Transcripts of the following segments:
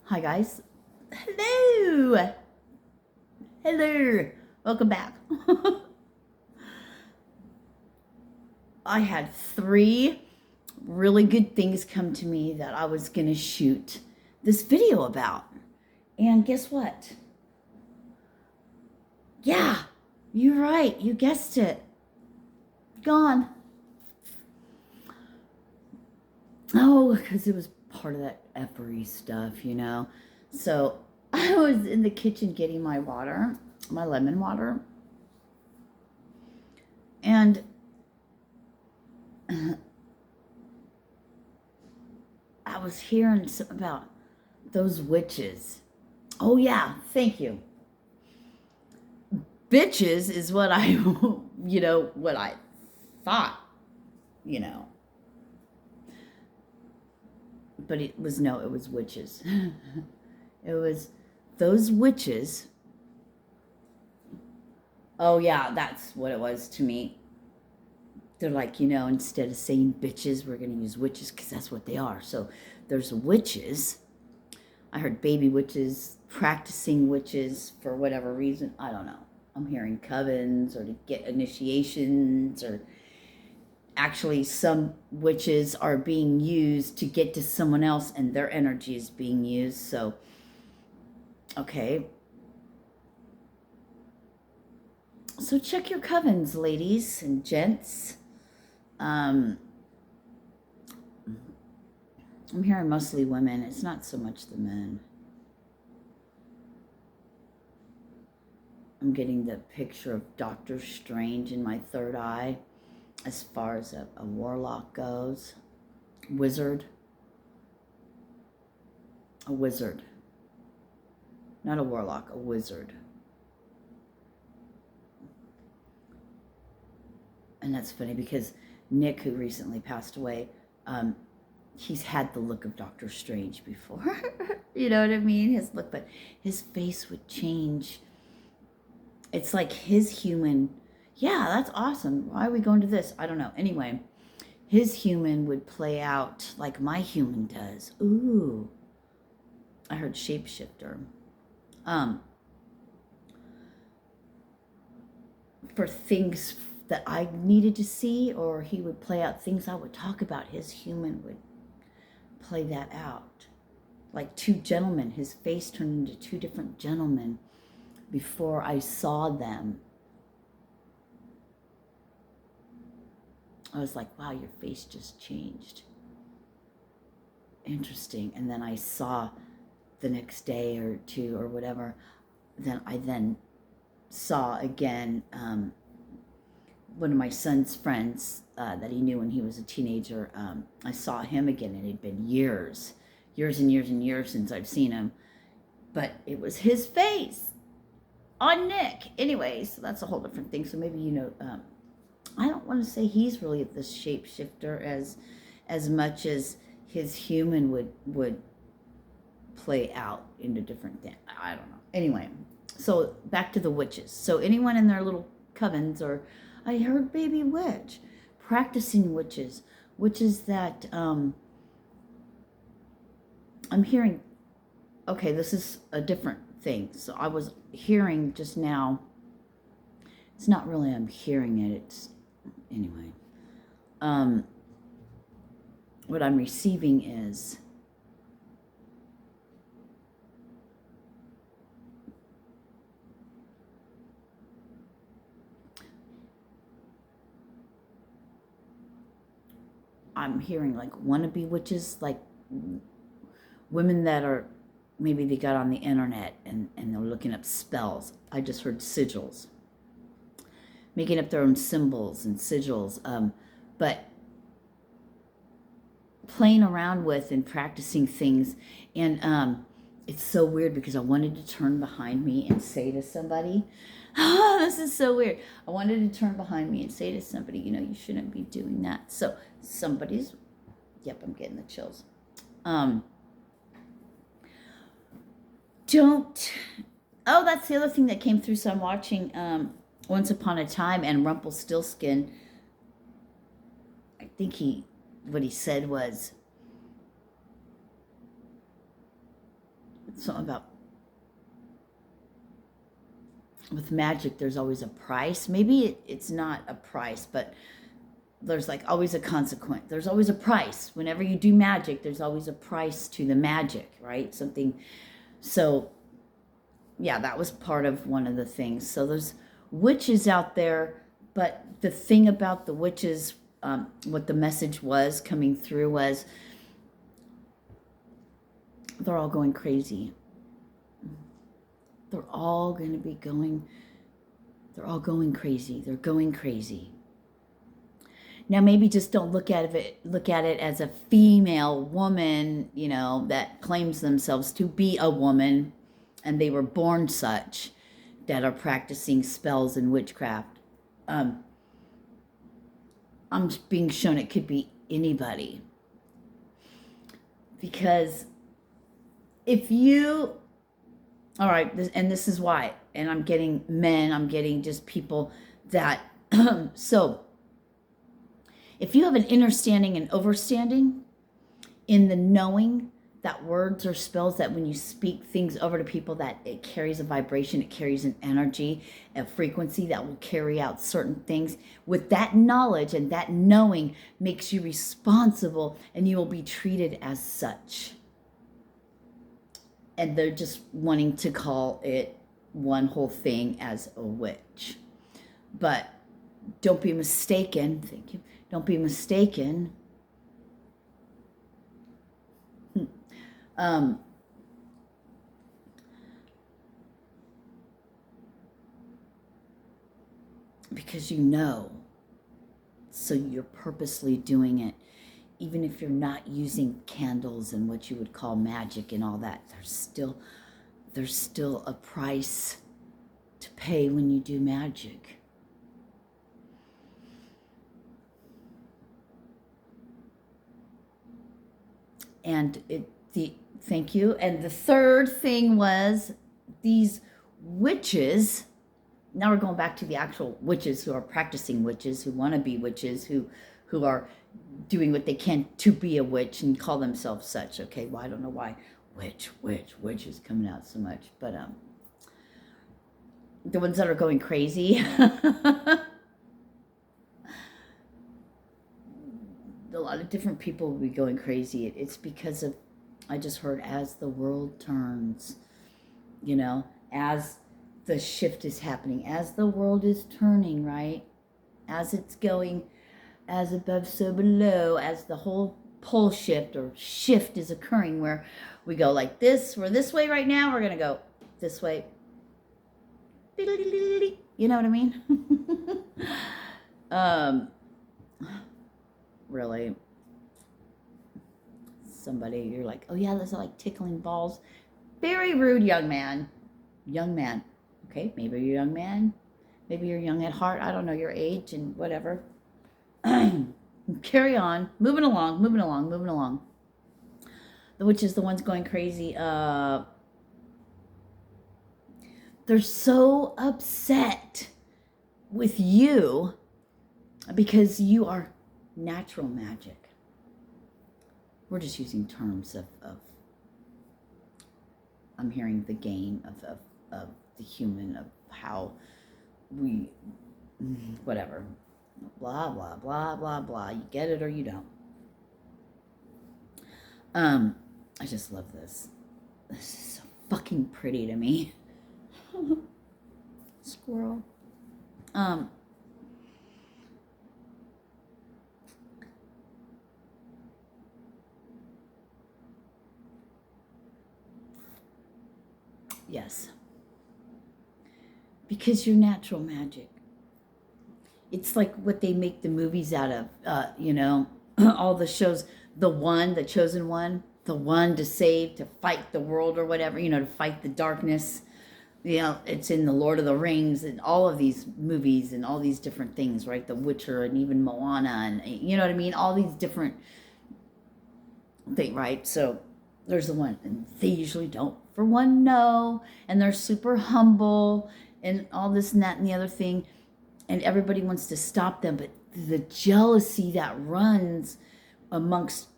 Hi guys. Hello. Hello. Welcome back. I had 3 really good things come to me that I was going to shoot this video about. And guess what? Yeah, you're right. You guessed it. Gone. Oh, because it was part of that effery stuff, you know. So I was in the kitchen getting my water, my lemon water. And I was hearing about those witches. Oh, yeah, thank you. Bitches is what I, what I thought, But it was witches. It was those witches. Oh, yeah, that's what it was to me. They're like, instead of saying bitches, we're going to use witches because that's what they are. So there's witches. I heard baby witches, practicing witches for whatever reason. I don't know. I'm hearing covens or to get initiations, or actually some witches are being used to get to someone else and their energy is being used. So, okay. So check your covens, ladies and gents. I'm hearing mostly women. It's not so much the men. I'm getting the picture of Doctor Strange in my third eye as far as a warlock goes. Wizard. A wizard. Not a warlock, a wizard. And that's funny because Nick, who recently passed away, he's had the look of Doctor Strange before. You know what I mean? His look, but his face would change. It's like his human. Yeah, that's awesome. Why are we going to this? I don't know. Anyway, his human would play out like my human does. Ooh. I heard shapeshifter. For things that I needed to see, or he would play out things I would talk about, his human would play that out. Like 2 gentlemen. His face turned into 2 different gentlemen before I saw them. I was like, wow, your face just changed. Interesting. And then I saw the next day or 2 or whatever. Then I saw again one of my son's friends that he knew when he was a teenager. I saw him again, and it had been years and years and years since I've seen him. But it was his face on Nick. Anyways, so that's a whole different thing. So maybe, I don't want to say he's really the shapeshifter as much as his human would play out into different things. I don't know. Anyway, so back to the witches. So anyone in their little covens, or I heard baby witch, practicing witches that I'm hearing. Okay, this is a different thing. So I was hearing just now. It's not really I'm hearing it. It's anyway. What I'm receiving is I'm hearing like wannabe witches, like women that are, maybe they got on the internet and they're looking up spells. I just heard sigils. Making up their own symbols and sigils. But playing around with and practicing things. And it's so weird because I wanted to turn behind me and say to somebody, oh, this is so weird. I wanted to turn behind me and say to somebody, you shouldn't be doing that. So somebody's, yep, I'm getting the chills. Oh, that's the other thing that came through. So I'm watching Once Upon a Time, and Rumpelstiltskin, I think what he said was, something about, with magic, there's always a price. Maybe it's not a price, but there's like always a consequence. There's always a price. Whenever you do magic, there's always a price to the magic, right? Something. So yeah, that was part of one of the things. So there's witches out there, but the thing about the witches, what the message was coming through was, they're all going crazy. They're all going to be going, they're all going crazy. They're going crazy. Now, maybe just don't look at it as a female woman, you know, that claims themselves to be a woman, and they were born such, that are practicing spells and witchcraft. I'm being shown it could be anybody. Because if you, all right, and this is why, and I'm getting men, I'm getting just people that, so if you have an understanding and overstanding in the knowing that words or spells, that when you speak things over to people, that it carries a vibration, it carries an energy, a frequency that will carry out certain things. With that knowledge and that knowing makes you responsible, and you will be treated as such. And they're just wanting to call it one whole thing as a witch. But don't be mistaken. Thank you. Don't be mistaken. Because you know, so you're purposely doing it. Even if you're not using candles and what you would call magic and all that, there's still a price to pay when you do magic. And thank you. And the third thing was these witches. Now we're going back to the actual witches who are practicing witches, who want to be witches, who are doing what they can to be a witch and call themselves such. Okay, well, I don't know why witch is coming out so much, but the ones that are going crazy, a lot of different people will be going crazy. It's because of, I just heard, as the world turns, you know, as the shift is happening, as the world is turning, right? As it's going, as above, so below, as the whole pole shift or shift is occurring, where we go like this, we're this way right now, we're going to go this way. You know what I mean? Really, somebody, you're like, oh yeah, those are like tickling balls. Very rude, young man. Okay, maybe you're a young man, maybe you're young at heart, I don't know your age and whatever. Carry on, moving along. The witches, the ones going crazy, they're so upset with you because you are natural magic. We're just using terms of I'm hearing the game of the human, of how we, whatever, blah, blah, blah, blah, blah. You get it or you don't. I just love this. This is so fucking pretty to me. Squirrel. Yes. Because you're natural magic. It's like what they make the movies out of, you know, all the shows, the chosen one, the one to save, to fight the world or whatever, you know, to fight the darkness. You know, it's in the Lord of the Rings and all of these movies and all these different things, right? The Witcher and even Moana and, you know what I mean? All these different things, right? So there's the one, and they usually don't, for one, know, and they're super humble and all this and that and the other thing, and everybody wants to stop them, but the jealousy that runs amongst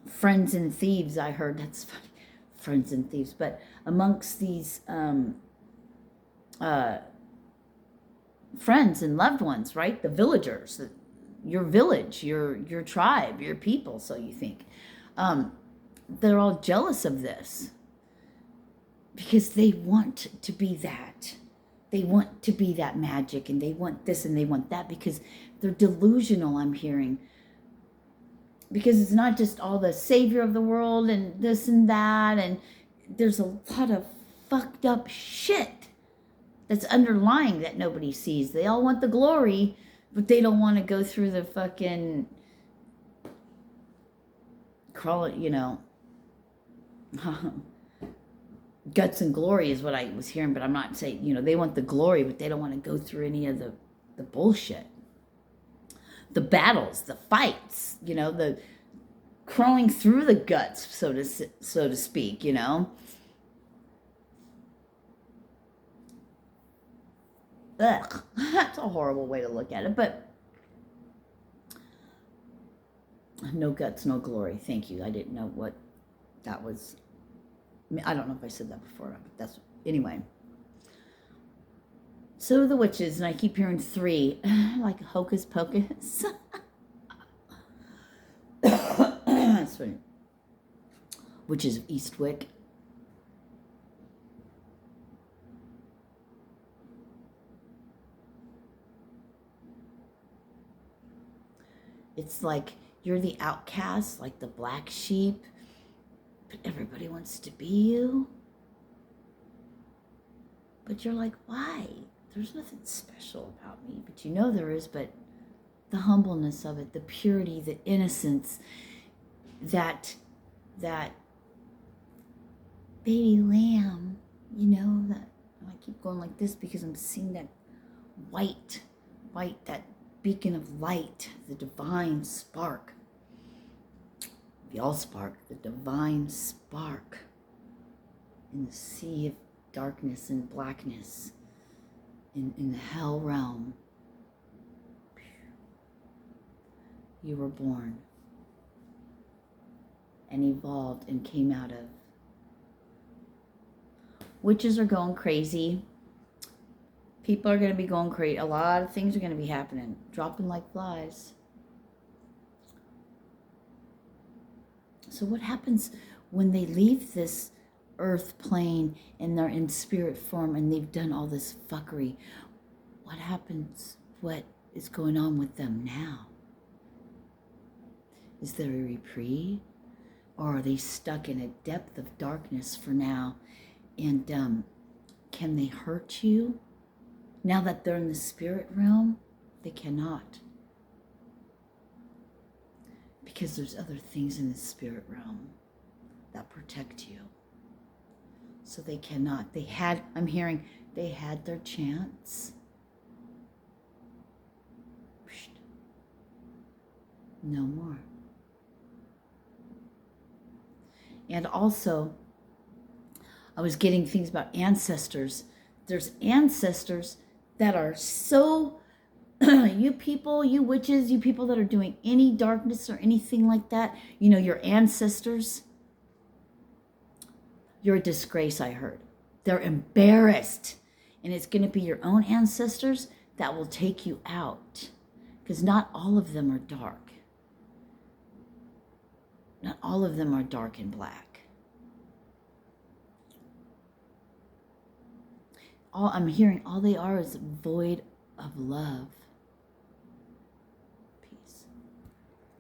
friends and thieves, I heard, that's funny, friends and thieves, but amongst these friends and loved ones, right? The villagers, your village, your tribe, your people, so you think. They're all jealous of this because they want to be that. They want to be that magic, and they want this and they want that because they're delusional, I'm hearing. Because it's not just all the savior of the world and this and that, and there's a lot of fucked up shit that's underlying that nobody sees. They all want the glory, but they don't want to go through the fucking crawl it, guts and glory is what I was hearing, but I'm not saying, they want the glory, but they don't want to go through any of the bullshit. The battles, the fights, the crawling through the guts, so to speak, Ugh, that's a horrible way to look at it, but no guts, no glory. Thank you. I didn't know what that was. I don't know if I said that before, but that's, anyway. So the witches, and I keep hearing 3, like hocus pocus. That's funny. Witches of Eastwick. It's like you're the outcast, like the black sheep, but everybody wants to be you. But you're like, why? There's nothing special about me. But there is, but the humbleness of it, the purity, the innocence, that baby lamb, that I keep going like this because I'm seeing that white, that beacon of light, the divine spark. The all spark, the divine spark in the sea of darkness and blackness, in the hell realm. You were born and evolved and came out of. Witches are going crazy. People are going to be going crazy. A lot of things are going to be happening, dropping like flies. So what happens when they leave this earth plane and they're in spirit form and they've done all this fuckery? What happens? What is going on with them now? Is there a reprieve? Or are they stuck in a depth of darkness for now? And can they hurt you? Now that they're in the spirit realm, they cannot. Because there's other things in the spirit realm that protect you. So they cannot. I'm hearing, they had their chance. No more. And also, I was getting things about ancestors. There's ancestors that are so, you people, you witches, you people that are doing any darkness or anything like that, your ancestors, you're a disgrace, I heard. They're embarrassed. And it's going to be your own ancestors that will take you out. Because not all of them are dark. Not all of them are dark and black. I'm hearing all they are is void of love.